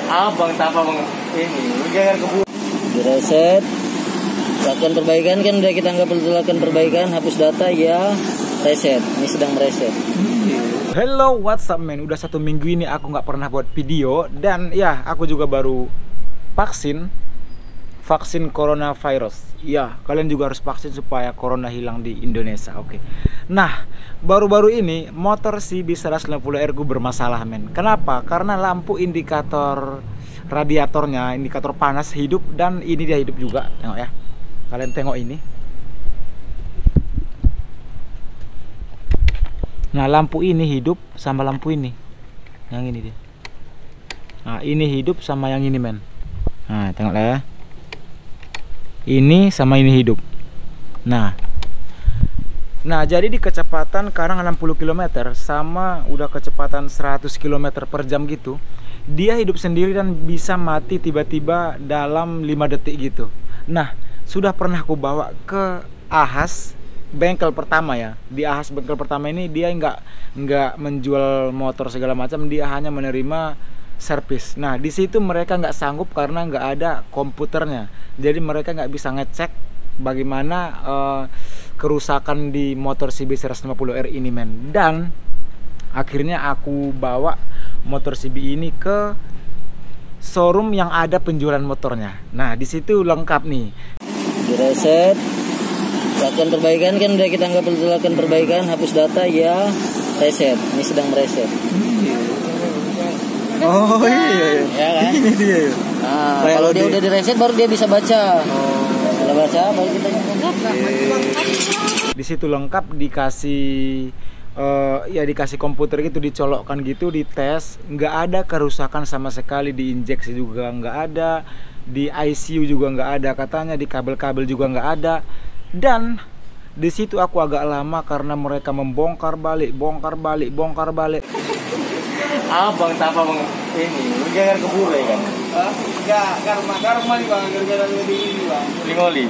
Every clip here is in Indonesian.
Abang tapa bang ini, jangan keburu. Direset. Lakukan perbaikan kan udah kita anggap lakukan perbaikan, hapus data ya, reset. Ini sedang mereset. Hello, what's up man? Udah 1 minggu ini aku nggak pernah buat video. Dan ya, aku juga baru vaksin coronavirus. Ya, kalian juga harus vaksin supaya corona hilang di Indonesia. Oke. Nah, baru-baru ini motor CB 150R ku bermasalah men. Kenapa? Karena lampu indikator radiatornya, indikator panas hidup, dan ini dia hidup juga. Tengok ya. Kalian tengok ini. Nah, lampu ini hidup sama lampu ini. Yang ini dia. Nah, ini hidup sama yang ini men. Nah, tengoklah ya. Ini sama ini hidup. Nah, jadi di kecepatan sekarang 60 km sama udah kecepatan 100 km per jam gitu. Dia hidup sendiri dan bisa mati tiba-tiba dalam 5 detik gitu. Nah, sudah pernah aku bawa ke Ahas bengkel pertama ya. Di Ahas bengkel pertama ini dia nggak menjual motor segala macam, dia hanya menerima servis. Nah, di situ mereka nggak sanggup karena nggak ada komputernya. Jadi mereka nggak bisa ngecek bagaimana kerusakan di motor CB 150R ini men. Dan akhirnya aku bawa motor CB ini ke showroom yang ada penjualan motornya. Nah, di situ lengkap nih. Direset. Lakukan perbaikan kan udah kita anggap lakukan perbaikan, hapus data ya, reset. Ini sedang mereset. Oh iya. Ya kan? Ini dia. Nah, kalau dia udah direset baru dia bisa baca. Kalau baca baru kita Di situ lengkap, dikasih dikasih komputer gitu, dicolokkan gitu, dites, nggak ada kerusakan sama sekali, diinjeksi juga nggak ada, di ICU juga nggak ada katanya, di kabel-kabel juga nggak ada. Dan di situ aku agak lama karena mereka membongkar balik. Abang tapa bang ini, jangan keburu ya kan? Enggak, karma nih bang, gara-gara lebih ini bang. Lingoli.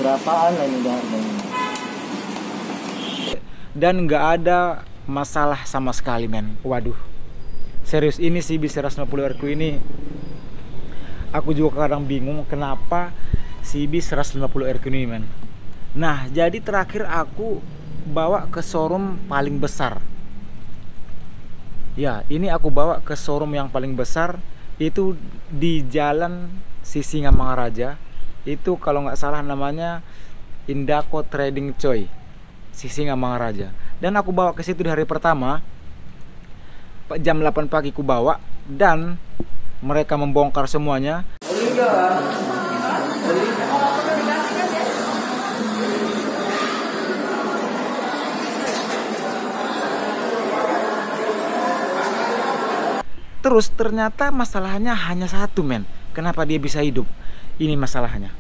berapaan lah ini harganya. Dan nggak ada masalah sama sekali men. Waduh, serius ini CB 150R ku ini, aku juga kadang bingung kenapa CB 150R ku ini men. Nah, jadi terakhir aku bawa ke showroom paling besar. Ya, ini aku bawa ke showroom yang paling besar, itu di Jalan Sisingamangaraja. Itu kalau nggak salah namanya Indako Trading Coy, Sisingamangaraja. Dan aku bawa ke situ di hari pertama, jam 8 pagi ku bawa, dan mereka membongkar semuanya. Terus ternyata masalahnya hanya satu men. Kenapa dia bisa hidup? Ini masalahnya.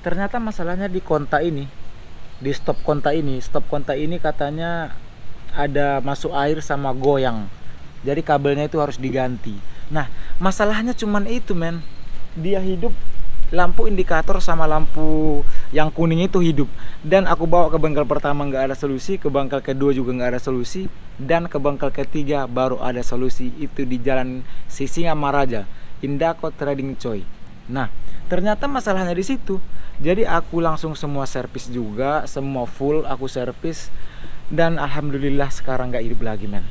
Ternyata masalahnya di kontak ini, di stop kontak ini. Stop kontak ini katanya ada masuk air sama goyang. Jadi kabelnya itu harus diganti. Nah, masalahnya cuman itu men. Dia hidup, lampu indikator sama lampu yang kuning itu hidup. Dan aku bawa ke bengkel pertama nggak ada solusi, ke bengkel kedua juga nggak ada solusi, dan ke bengkel ketiga baru ada solusi. Itu di Jalan Sisingamangaraja, Indako Trading Coy. Nah, ternyata masalahnya di situ. Jadi aku langsung semua servis juga, semua full aku servis, dan alhamdulillah sekarang nggak hidup lagi men.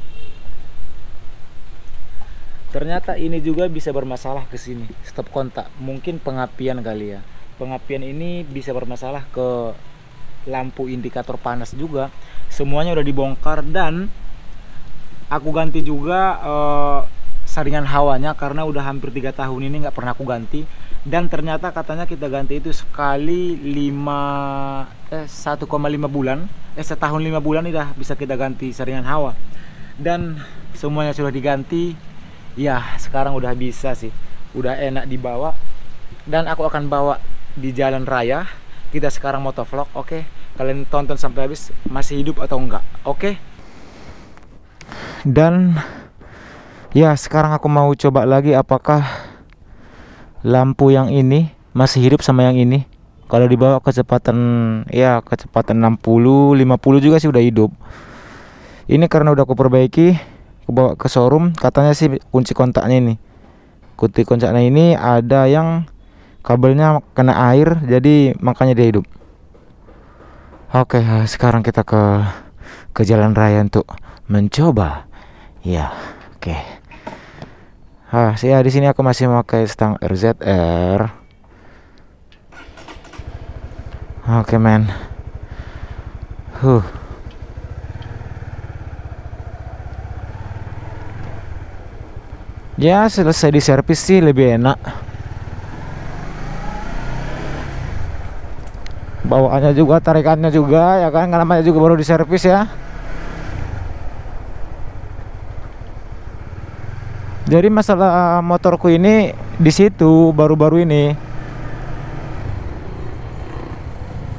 Ternyata ini juga bisa bermasalah ke sini, stop kontak. Mungkin pengapian kali ya. Pengapian ini bisa bermasalah ke lampu indikator panas juga. Semuanya udah dibongkar, dan aku ganti juga saringan hawanya karena udah hampir 3 tahun ini nggak pernah aku ganti. Dan ternyata katanya kita ganti itu sekali 1,5 bulan, setahun 5 bulan udah bisa kita ganti saringan hawa. Dan semuanya sudah diganti. Ya, sekarang udah bisa sih, udah enak dibawa. Dan aku akan bawa di jalan raya. Kita sekarang motovlog, oke? Kalian tonton sampai habis, masih hidup atau enggak, oke? Dan ya, sekarang aku mau coba lagi apakah lampu yang ini masih hidup sama yang ini. Kalau dibawa kecepatan ya kecepatan 60, 50 juga sih udah hidup. Ini karena udah aku perbaiki, aku bawa ke showroom, katanya sih kunci kontaknya ini. Kunci kontaknya ini ada yang kabelnya kena air, jadi makanya dia hidup. Oke, sekarang kita ke jalan raya untuk mencoba. Ya, oke. Ya di sini aku masih memakai stang RZR. Oke, men. Ya, selesai di servis sih lebih enak. Bawaannya juga, tarikannya juga ya kan, namanya juga baru di servis ya. Jadi masalah motorku ini di situ baru-baru ini.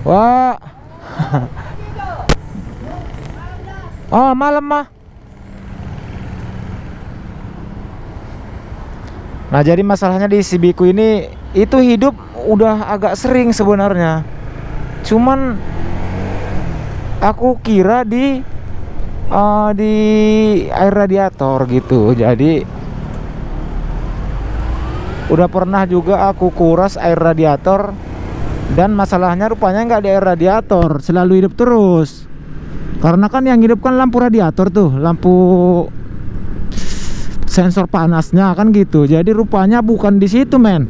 Wah. Oh, malam mah. Nah, jadi masalahnya di CB-ku ini itu hidup udah agak sering sebenarnya. Cuman aku kira di air radiator gitu. Jadi udah pernah juga aku kuras air radiator dan masalahnya rupanya nggak di air radiator, selalu hidup terus. Karena kan yang hidup kan lampu radiator tuh, lampu sensor panasnya kan gitu. Jadi rupanya bukan di situ, men.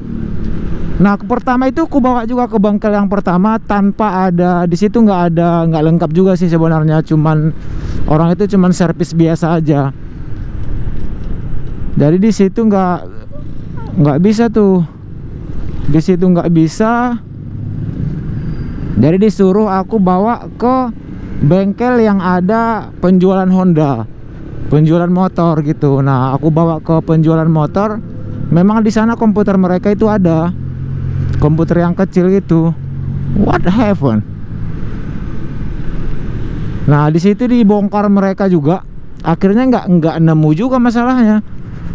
Nah, pertama itu aku bawa juga ke bengkel yang pertama tanpa ada di situ, nggak lengkap juga sih sebenarnya. Cuman orang itu cuman servis biasa aja. Jadi di situ nggak bisa tuh. Di situ nggak bisa. Jadi disuruh aku bawa ke bengkel yang ada penjualan Honda, penjualan motor gitu. Nah, aku bawa ke penjualan motor. Memang di sana komputer mereka itu ada, komputer yang kecil gitu. What happened? Nah, di situ dibongkar mereka juga. Akhirnya nggak nemu juga masalahnya.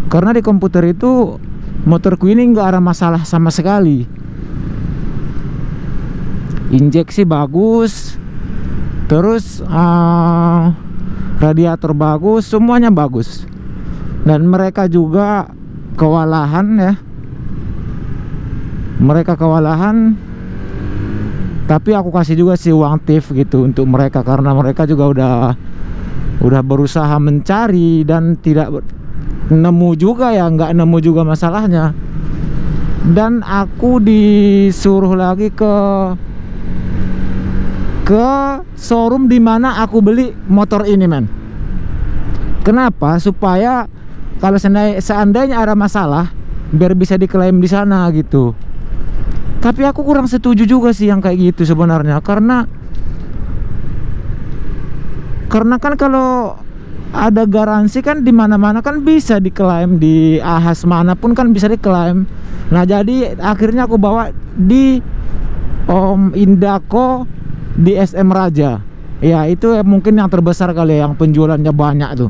Karena di komputer itu motorku ini nggak ada masalah sama sekali. Injeksi bagus, terus radiator bagus, semuanya bagus. Dan mereka juga kewalahan ya. Mereka kewalahan, tapi aku kasih juga sih uang tip gitu untuk mereka, karena mereka juga udah berusaha mencari dan tidak nemu juga ya, nggak nemu juga masalahnya. Dan aku disuruh lagi ke showroom dimana aku beli motor ini, men. Kenapa? Supaya kalau seandainya ada masalah biar bisa diklaim di sana gitu. Tapi aku kurang setuju juga sih yang kayak gitu sebenarnya, karena kan kalau ada garansi kan di mana-mana kan bisa diklaim, di ahas manapun kan bisa diklaim. Nah, jadi akhirnya aku bawa di Om Indako di SM Raja. Ya, itu mungkin yang terbesar kali ya, yang penjualannya banyak tuh.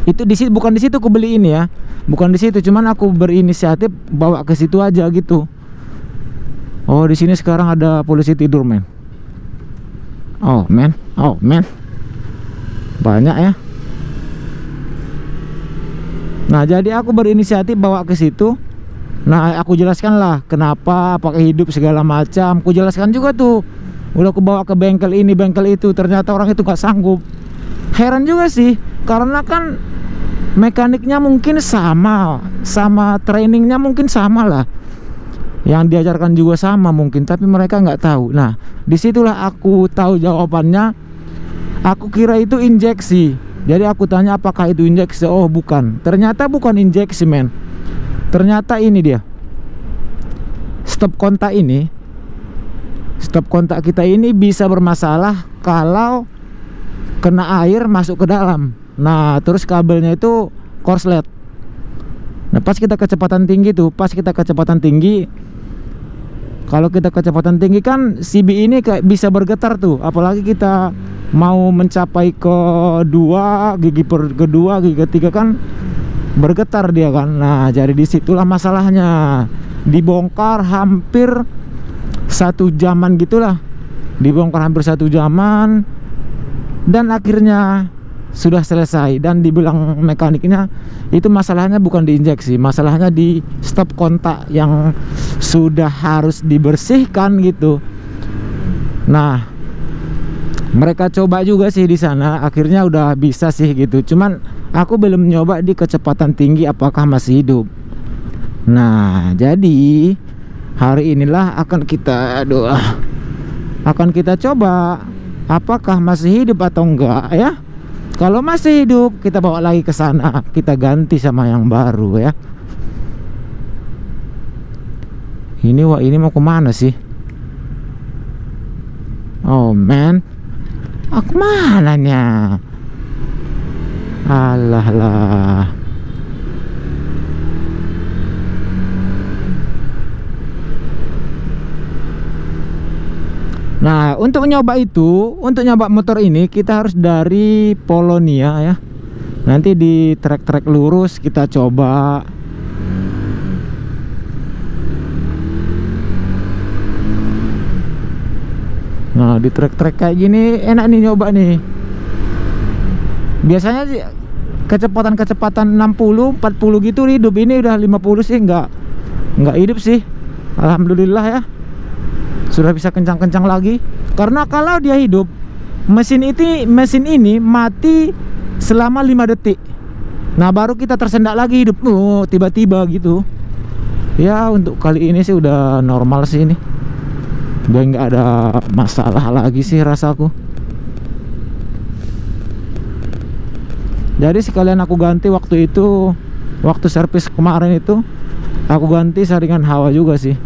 Itu di situ, bukan di situ aku beli ini ya. Bukan di situ, cuman aku berinisiatif bawa ke situ aja gitu. Oh, di sini sekarang ada polisi tidur, men. Oh, men. Banyak ya. Nah, jadi aku berinisiatif bawa ke situ. Nah, aku jelaskan lah kenapa pakai hidup segala macam. Aku jelaskan juga tuh. Udah aku bawa ke bengkel ini, bengkel itu, ternyata orang itu gak sanggup. Heran juga sih, karena kan mekaniknya mungkin sama trainingnya mungkin sama lah, yang diajarkan juga sama mungkin, tapi mereka nggak tahu. Nah, disitulah aku tahu jawabannya. Aku kira itu injeksi, jadi aku tanya apakah itu injeksi. Oh, bukan, ternyata bukan injeksi, men. Ternyata ini dia stop kontak ini. Stop kontak kita ini bisa bermasalah kalau kena air masuk ke dalam. Nah, terus kabelnya itu korslet. Nah, pas kita kecepatan tinggi tuh, kalau kita kecepatan tinggi kan CB ini kayak bisa bergetar tuh. Apalagi kita mau mencapai ke 2, gigi kedua, gigi ketiga kan bergetar dia kan. Nah, jadi disitulah masalahnya. Dibongkar hampir 1 jaman gitulah. Dibongkar hampir 1 jaman dan akhirnya sudah selesai. Dan dibilang mekaniknya itu masalahnya bukan di injeksi, masalahnya di stop kontak yang sudah harus dibersihkan gitu. Nah, mereka coba juga sih di sana, akhirnya udah bisa sih gitu. Cuman aku belum nyoba di kecepatan tinggi apakah masih hidup. Nah, jadi hari inilah akan kita coba apakah masih hidup atau enggak ya. Kalau masih hidup, kita bawa lagi ke sana, kita ganti sama yang baru ya. Ini mau kemana sih? Oh man, aku mananya? Alah lah. Nah, untuk nyoba motor ini kita harus dari Polonia ya. Nanti di trek-trek lurus kita coba. Nah, di trek-trek kayak gini enak nih nyoba nih. Biasanya kecepatan 60, 40 gitu hidup. Ini udah 50 sih nggak hidup sih. Alhamdulillah ya. Sudah bisa kencang-kencang lagi. Karena kalau dia hidup, mesin ini mati selama 5 detik. Nah, baru kita tersendak lagi hidup. Tiba-tiba gitu. Ya, untuk kali ini sih udah normal sih ini. Udah nggak ada masalah lagi sih rasaku. Jadi sekalian aku ganti waktu itu, waktu servis kemarin itu, aku ganti saringan hawa juga sih.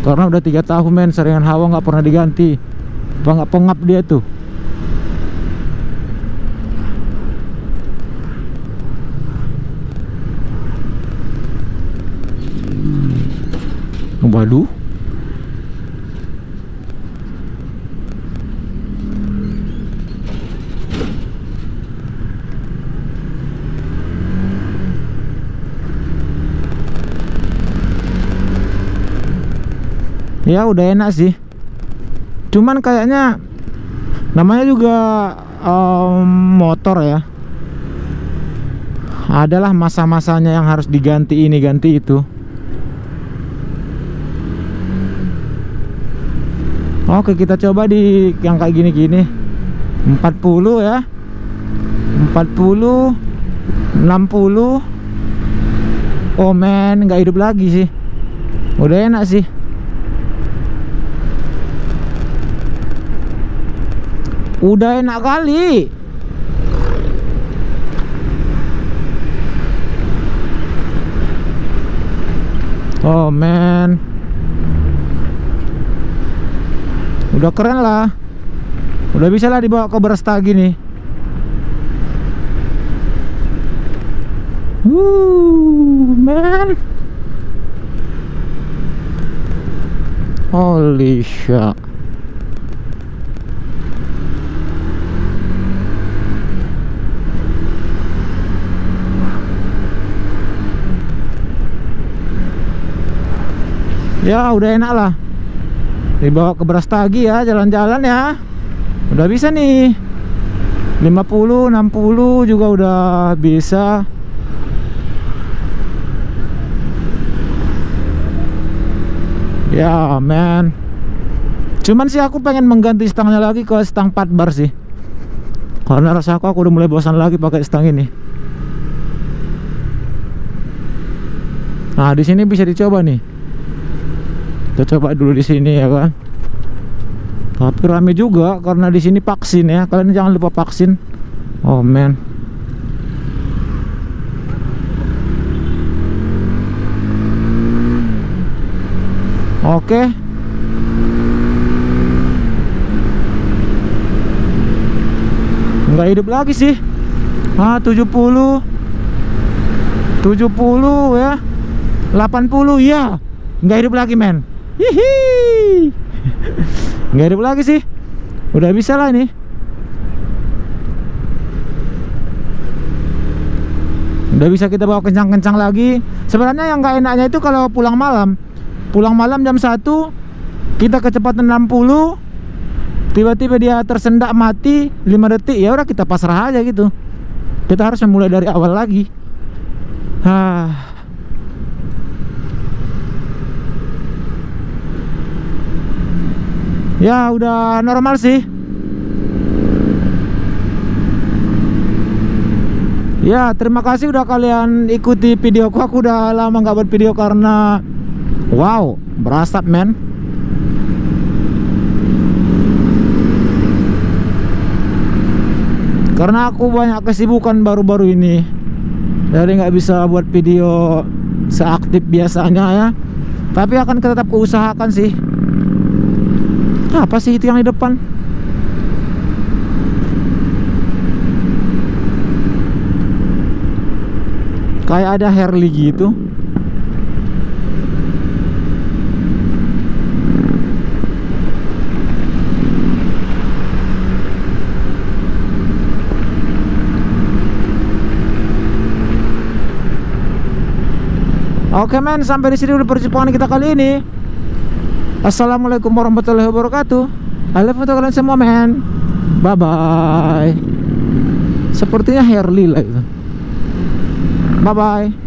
Karena udah 3 tahun men saringan hawa nggak pernah diganti. Pengap dia tuh. Waduh. Ya udah enak sih. Cuman kayaknya namanya juga motor ya. Adalah masa-masanya yang harus diganti ini ganti itu. Oke, kita coba di yang kayak gini-gini. 40 ya. 40 60. Oh men, nggak hidup lagi sih. Udah enak sih. Udah enak kali. Oh man, udah keren lah. Udah bisa lah dibawa ke Brastagi nih. Man, holy shit. Ya udah enak lah. Dibawa ke Brastagi ya, jalan-jalan ya. Udah bisa nih. 50, 60 juga udah bisa. Ya man. Cuman sih aku pengen mengganti stangnya lagi ke stang 4 bar sih. Karena rasa aku udah mulai bosan lagi pakai stang ini. Nah, di sini bisa dicoba nih. Kita coba dulu di sini ya kan. Tapi rame juga karena di sini vaksin ya. Kalian jangan lupa vaksin. Oh man. Oke. Nggak hidup lagi sih. 70 ya. 80 ya. Nggak hidup lagi men. Hihi. Nggak hidup lagi sih. Udah bisa lah ini. Udah bisa kita bawa kencang-kencang lagi. Sebenarnya yang nggak enaknya itu kalau pulang malam jam 1 kita kecepatan 60, tiba-tiba dia tersendak mati 5 detik, ya udah kita pasrah aja gitu. Kita harus memulai dari awal lagi. Ya udah normal sih. Ya terima kasih udah kalian ikuti videoku. Aku udah lama nggak buat video karena wow, berasap men. Karena aku banyak kesibukan baru-baru ini, jadi nggak bisa buat video seaktif biasanya ya. Tapi akan tetap kuusahakan sih. Apa sih itu yang di depan? Kayak ada Harley gitu. Oke men, sampai di sini dulu perjumpaan kita kali ini. Assalamualaikum warahmatullahi wabarakatuh. I love you kalian semua men. Bye bye. Sepertinya Harley lah itu. Bye bye.